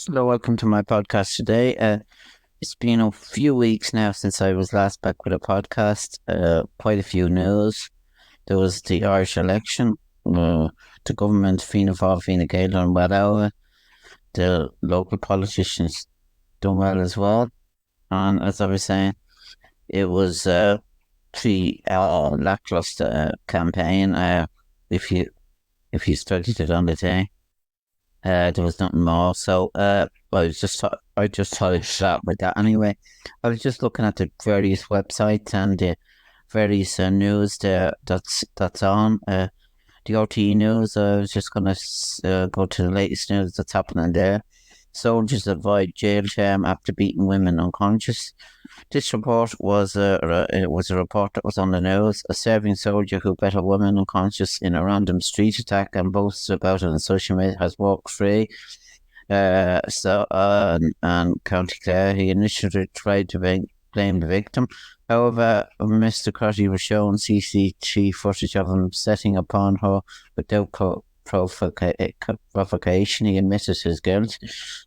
Hello, welcome to my podcast today. It's been a few weeks now since I was last back with a podcast. Quite a few news. There was the Irish election, the government Fianna Fáil, Fine Gael and Wadawa. The local politicians done well as well. And as I was saying, it was pretty lackluster campaign. If you studied it on the day. There was nothing more. So I just thought I'd start with that anyway. I was just looking at the various websites and the various news there that's on. The OT news. I was just gonna go to the latest news that's happening there. Soldiers avoid jail term after beating women unconscious. This report was a report that was on the news. A serving soldier who bet a woman unconscious in a random street attack and boasts about it on social media has walked free. And County Clare, he initially tried to blame the victim. However, Mr. Crotty was shown CCTV footage of him setting upon her without provocation. He admitted his guilt.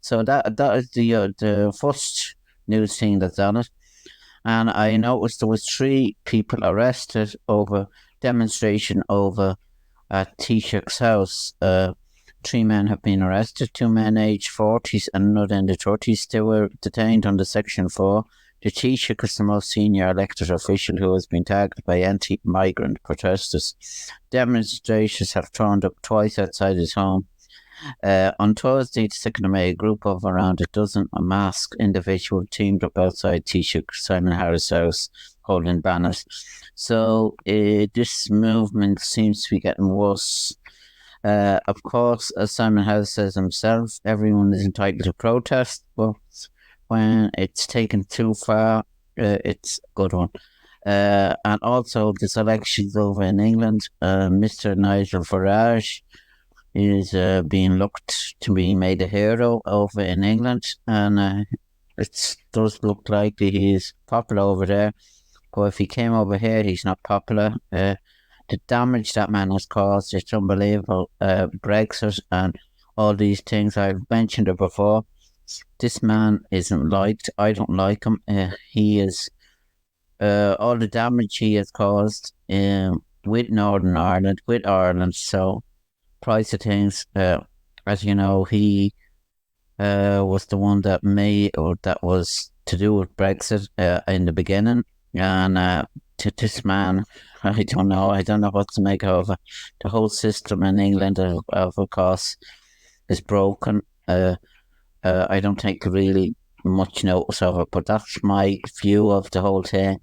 So that is the first news thing that's on it. And I noticed there was 3 people arrested over demonstration over at Taoiseach's house. 3 men have been arrested, 2 men aged 40s and another in the 30s. They were detained under Section 4. The Taoiseach is the most senior elected official who has been targeted by anti-migrant protesters. Demonstrators have turned up twice outside his home. On Thursday, the 2nd of May, a group of around a dozen masked individuals teamed up outside Taoiseach Simon Harris' house holding banners. So this movement seems to be getting worse. Of course, as Simon Harris says himself, everyone is entitled to protest, but when it's taken too far, it's a good one. And also, this election's over in England. Mr. Nigel Farage is being looked to be made a hero over in England, and it does look like he's popular over there. But if he came over here, he's not popular. The damage that man has caused, it's unbelievable. Brexit and all these things, I've mentioned it before. This man isn't liked. I don't like him. He is all the damage he has caused with Northern Ireland, with Ireland. So price of things. As you know, he was the one that was to do with Brexit in the beginning, and to this man, I don't know what to make of it. The whole system in England, of course, is broken. I don't take really much notice of it, but that's my view of the whole thing,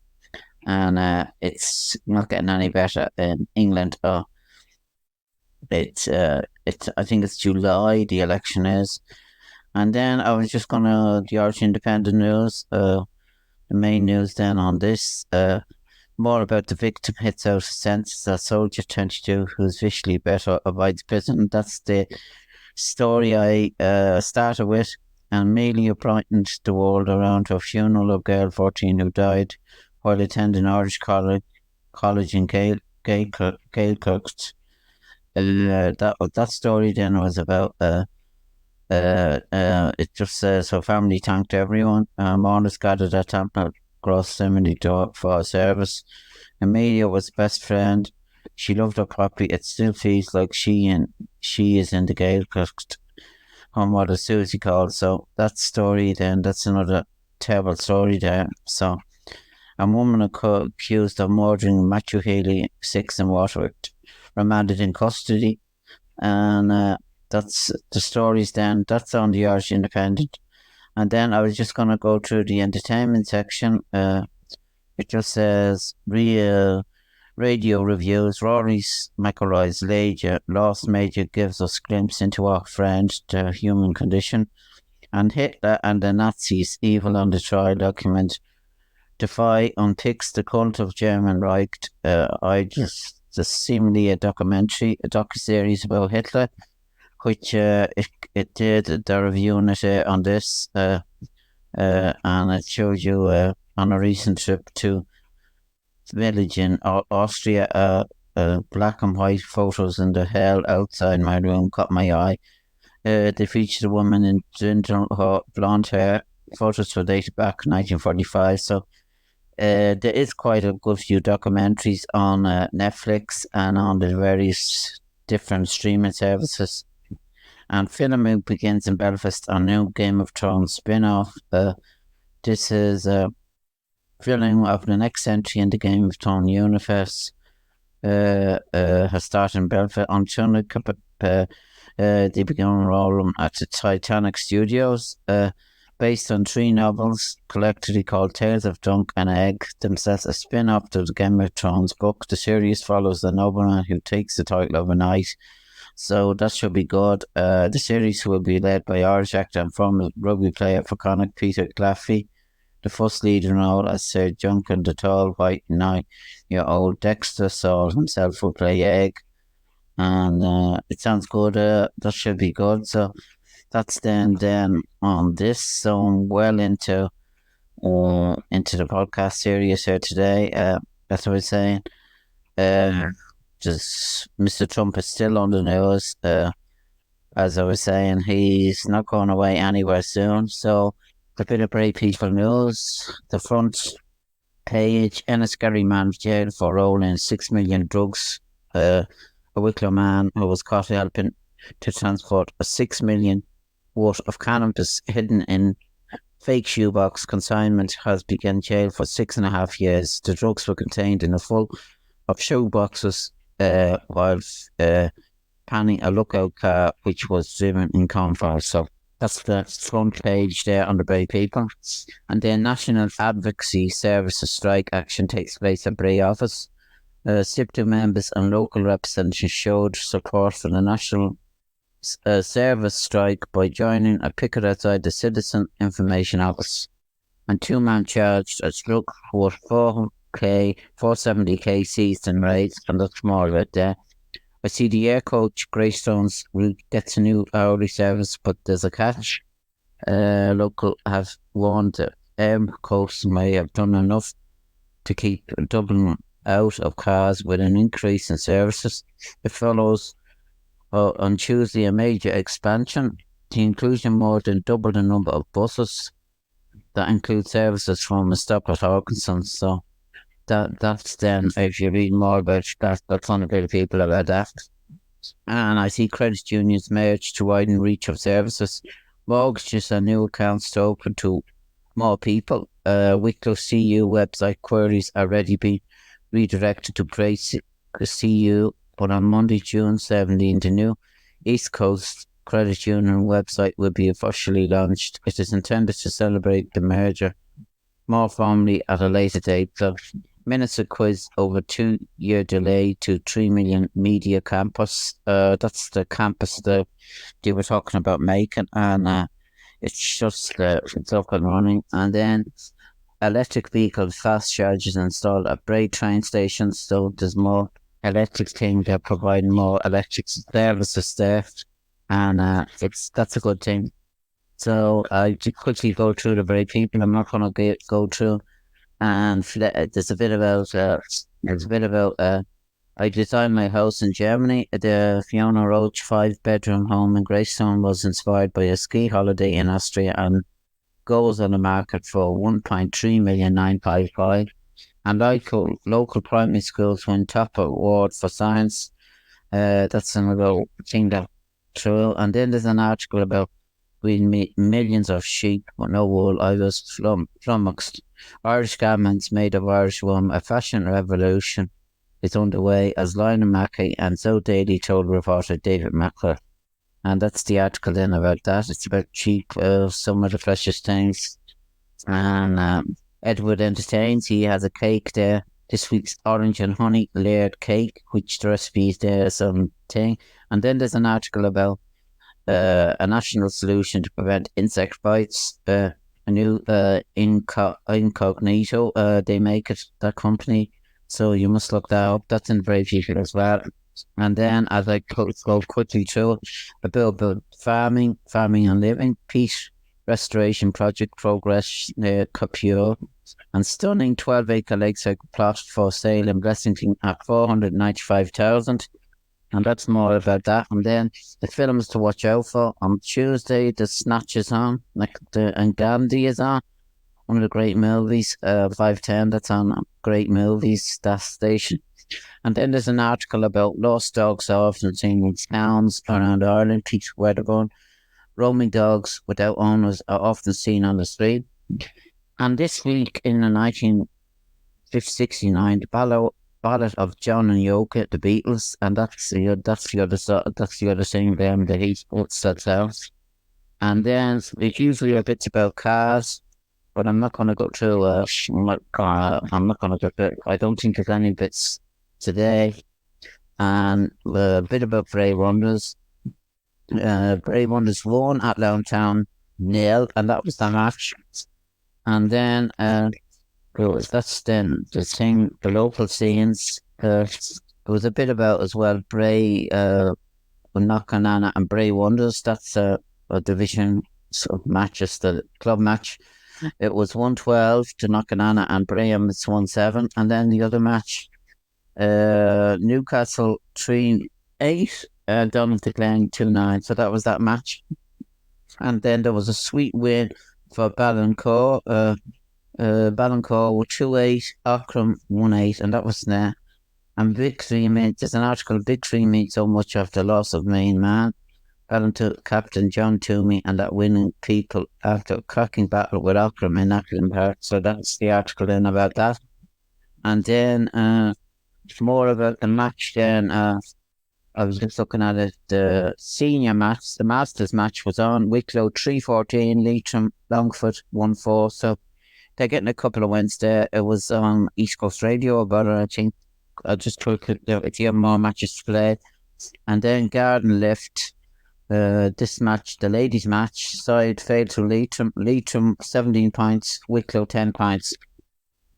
and it's not getting any better in England. I think it's July, the election is. And then I was just gonna, the Irish Independent News, the main news then on this, more about the victim hits out a sentence, a soldier 22 who's visually better avoids prison. That's the story I started with, and Amelia brightened the world around her funeral of girl 14 who died while attending Irish College in Gaelcocht. That story then was about it just says her family thanked everyone. Mourners gathered at Temple Cross Cemetery for a service. Amelia was best friend. She loved her property. It still feels like she is in the Gaelcocht. Her mother Susie called. So that story then, that's another terrible story there. So a woman accused of murdering Matthew Healy, 6 in Waterford, remanded in custody, and that's the stories then. That's on the Irish Independent. And then I was just going to go through the entertainment section. It just says real radio reviews. Rory McIlroy's Lost Major gives us glimpse into our friend, the human condition. And Hitler and the Nazis, Evil on the Trial document. Defy unpicks the cult of German Reich. There's seemingly a docuseries about Hitler, which it did. They're reviewing it on this, and it shows you on a recent trip to village in Austria. Black and white photos in the hell outside my room caught my eye. They featured a woman in ginger blonde hair. Photos were dated back 1945. So there is quite a good few documentaries on Netflix and on the various different streaming services. And filming begins in Belfast on new Game of Thrones spin-off. This is filming of the next entry in the Game of Thrones universe. Has started in Belfast on Tunic. They began rolling at the Titanic Studios. Based on three novels collectively called Tales of Dunk and Egg, themselves a spin-off to the Game of Thrones book. The series follows the nobleman who takes the title of a knight. So that should be good. The series will be led by Irish actor and former rugby player for Connacht, Peter Claffey. The first leading role as Sir Duncan, the tall, white, 9-year-old Dexter Saul himself will play Egg. And it sounds good. That should be good. So that's then on this. So I'm well into the podcast series here today. That's what I was saying. Just Mr. Trump is still on the news. As I was saying, he's not going away anywhere soon. So a bit of Bray people news. The front page: Enniskerry man jailed for rolling 6 million drugs. A Wicklow man who was caught helping to transport a 6 million worth of cannabis hidden in fake shoebox consignment has been jailed for 6.5 years. The drugs were contained in a full of shoeboxes while panning a lookout car which was driven in convoy. So that's the front page there on the Bray people. And then National Advocacy Services strike action takes place at Bray office. SIPTU members and local representatives showed support for the National Service strike by joining a picket outside the Citizen Information Office. And two men charged as drug worth 470k seized and raised, and that's more of it there. I see the air coach Greystones route gets a new hourly service, but there's a catch. Local have warned the air coach may have done enough to keep Dublin out of cars with an increase in services. It follows on Tuesday a major expansion. The inclusion more than double the number of buses that include services from a stop at Hawkinson. So that's then, if you read more about that, that's on a bit of people about that. And I see credit unions merge to widen reach of services. Mortgages and new accounts to open to more people. Wicklow CU website queries are already being redirected to Bray CU, but on Monday, June 17th, the new East Coast Credit Union website will be officially launched. It is intended to celebrate the merger more formally at a later date. So, Minister quiz over 2-year delay to 3 million media campus. That's the campus that they were talking about making, and it's just it's up and running. And then electric vehicle fast chargers installed at Bray train stations. So there's more electric things. They're providing more electric services there, and that's a good thing. So I just quickly go through the Bray people. I'm not going to go through. And there's a bit about I designed my house in Germany. The Fiona Roach 5-bedroom home in Greystone was inspired by a ski holiday in Austria and goes on the market for 1.3,955,000. And local primary schools win top award for science. That's another thing that true. And then there's an article about we meet millions of sheep with no wool. I was flummoxed. Irish garments made of Irish wool, a fashion revolution is underway, as Lionel Mackey and So Daily told reporter David Mackler. And that's the article then about that. It's about sheep, some of the freshest things. And Edward entertains. He has a cake there. This week's orange and honey layered cake, which the recipe is there, something. And then there's an article about a national solution to prevent insect bites. A new incognito. They make it, that company. So you must look that up. That's in Brave People as well. And then as I go quickly through a bit about farming and living, peace restoration project progress near Capure, and stunning 12-acre lakeside plot for sale in Blessington at 495,000. And that's more about that. And then the films to watch out for on Tuesday. The Snatch is on, and Gandhi is on. One of the great movies, 510. That's on Great Movies, that station. And then there's an article about lost dogs often seen in towns around Ireland, teach where they're going. Roaming dogs without owners are often seen on the street. And this week in the 1969, the ballad of John and Yoko, the Beatles, and that's the other thing them that he puts that out. And then there's usually a bit about cars, but I'm not going to go through. I'm not going to go through. I don't think there's any bits today. And a bit about Bray Wonders. Bray Wonders won at Town 0, and that was the match. And then that's then the thing, the local scenes. It was a bit about as well Bray, Knock'n'Anna and Bray Wonders. That's a division sort of matches, the club match. It was 112 to Knock'n'Anna and Bray, and it's 1-7. And then the other match, Newcastle 3-8, Donald Glen 2-9. So that was that match. And then there was a sweet win for Ballincore. Ballincore were 2-8, Ockram 1-8, and that was there. And victory meant, there's an article, victory means so much after loss of main man. Ballintor captain John Toomey and that winning people after a cracking battle with Ockram in Ackland Park. So that's the article then about that. And then more about the match then. I was just looking at it. The senior match, the Masters match was on. Wicklow 3-14, Leitrim, Longford 1-4. So they're getting a couple of wins there. It was on East Coast Radio about it, I think. I just took it if you have more matches to play. And then Garden left this match, the ladies' match side failed to Leitrim. Leitrim 17 points, Wicklow 10 points.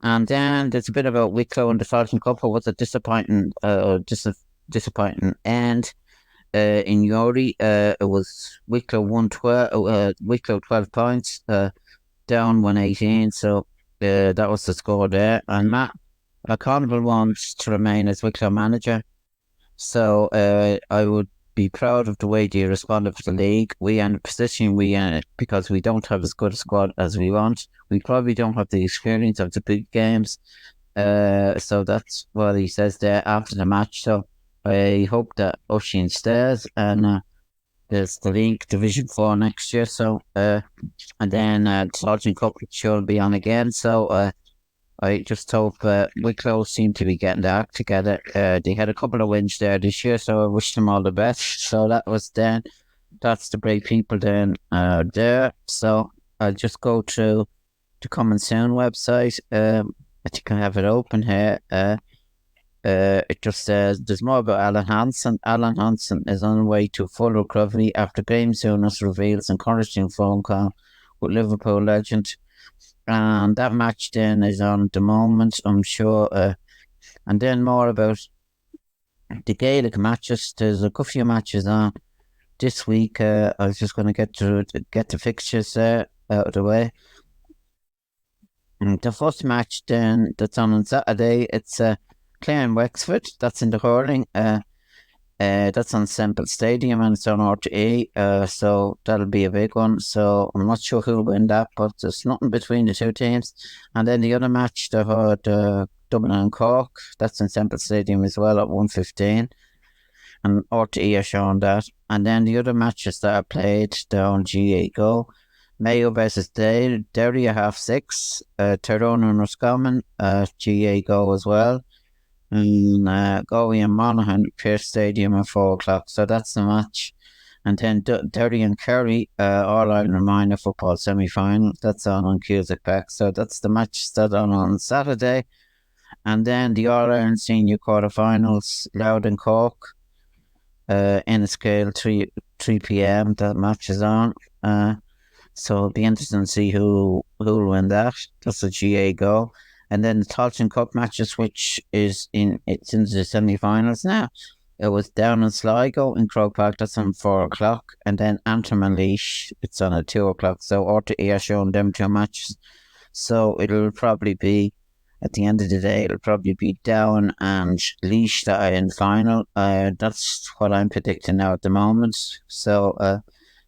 And then there's a bit about Wicklow and the Sergeant Cup. It was a disappointing end in Yori. It was Wicklow 112, Wicklow 12 points, down 118. So that was the score there. And Matt Carnival wants to remain as Wicklow manager. So I would be proud of the way they responded to the league. We are in a position because we don't have as good a squad as we want. We probably don't have the experience of the big games. So that's what he says there after the match. So I hope that Oisin stays, and there's the league Division 4 next year. So and then the Sergeant Cup should be on again. So I just hope Wicklow seem to be getting their act together. They had a couple of wins there this year, so I wish them all the best. So that was then. That's the Bray people then there. So I'll just go to the Coming Soon website. I think I have it open here. It just says there's more about Alan Hansen. Alan Hansen is on the way to full recovery after game soonest reveals encouraging phone call with Liverpool legend. And that match then is on at the moment, I'm sure. And then more about the Gaelic matches. There's a few matches on this week. I was just going to get the fixtures out of the way. And the first match then that's on Saturday, it's Clare and Wexford. That's in the hurling. That's on Semple Stadium and it's on RTE, so that'll be a big one. So I'm not sure who'll win that, but there's nothing between the two teams. And then the other match, the Dublin and Cork, that's in Semple Stadium as well at 1:15, and RTE are showing that. And then the other matches that are played, they're on GA Go. Mayo versus Derry at 6:30, Tyrone and Roscommon, GA Go as well. And Galway and Monaghan, Pierce Stadium at 4:00. So that's the match. And then Derry and Kerry, All Ireland Minor Football semi-final. That's on Cusack Park. So that's the match that's on Saturday. And then the All Ireland Senior Quarterfinals, Louth and Cork, in a scale 3 p.m. That match is on. So it'll be interesting to see who'll win that. That's a GA Go. And then the Tailteann Cup matches, which it's in the semi-finals now. It was down in Sligo in Croke Park. That's on 4:00. And then Antrim and Laois, it's on at 2:00. So RTE are showing them two matches. So it'll probably be at the end of the day, it'll probably be Down and Leash that are in final. That's what I'm predicting now at the moment. So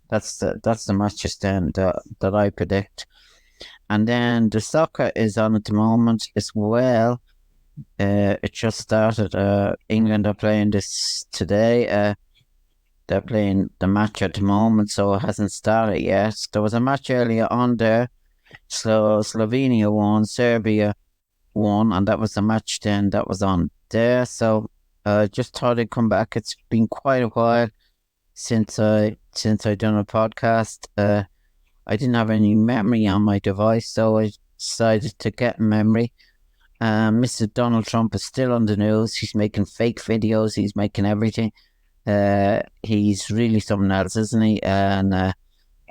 that's the matches then that I predict. And then the soccer is on at the moment as well. It just started. England are playing this today. They're playing the match at the moment, so it hasn't started yet. There was a match earlier on there. So Slovenia won, Serbia won, and that was the match then that was on there. So just thought I'd come back. It's been quite a while since I done a podcast. I didn't have any memory on my device, so I decided to get memory. Mr. Donald Trump is still on the news. He's making fake videos. He's making everything. He's really something else, isn't he? And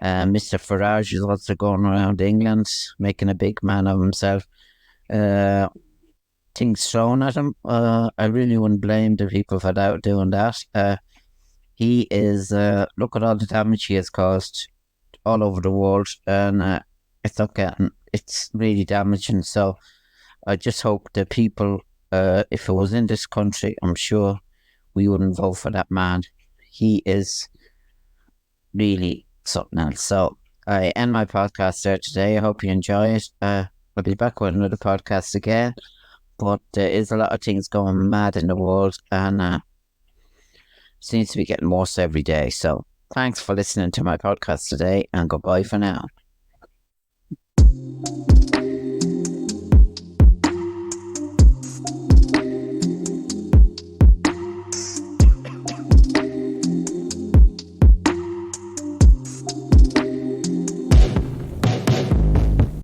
Mr. Farage is also going around England, making a big man of himself. Things thrown at him. I really wouldn't blame the people for doing that. He is, look at all the damage he has caused all over the world, and it's really damaging. So I just hope the people, if it was in this country, I'm sure we wouldn't vote for that man. He is really something else. So I end my podcast there today. I hope you enjoy it. I'll be back with another podcast again. But there is a lot of things going mad in the world, and seems to be getting worse every day. So thanks for listening to my podcast today, and goodbye for now.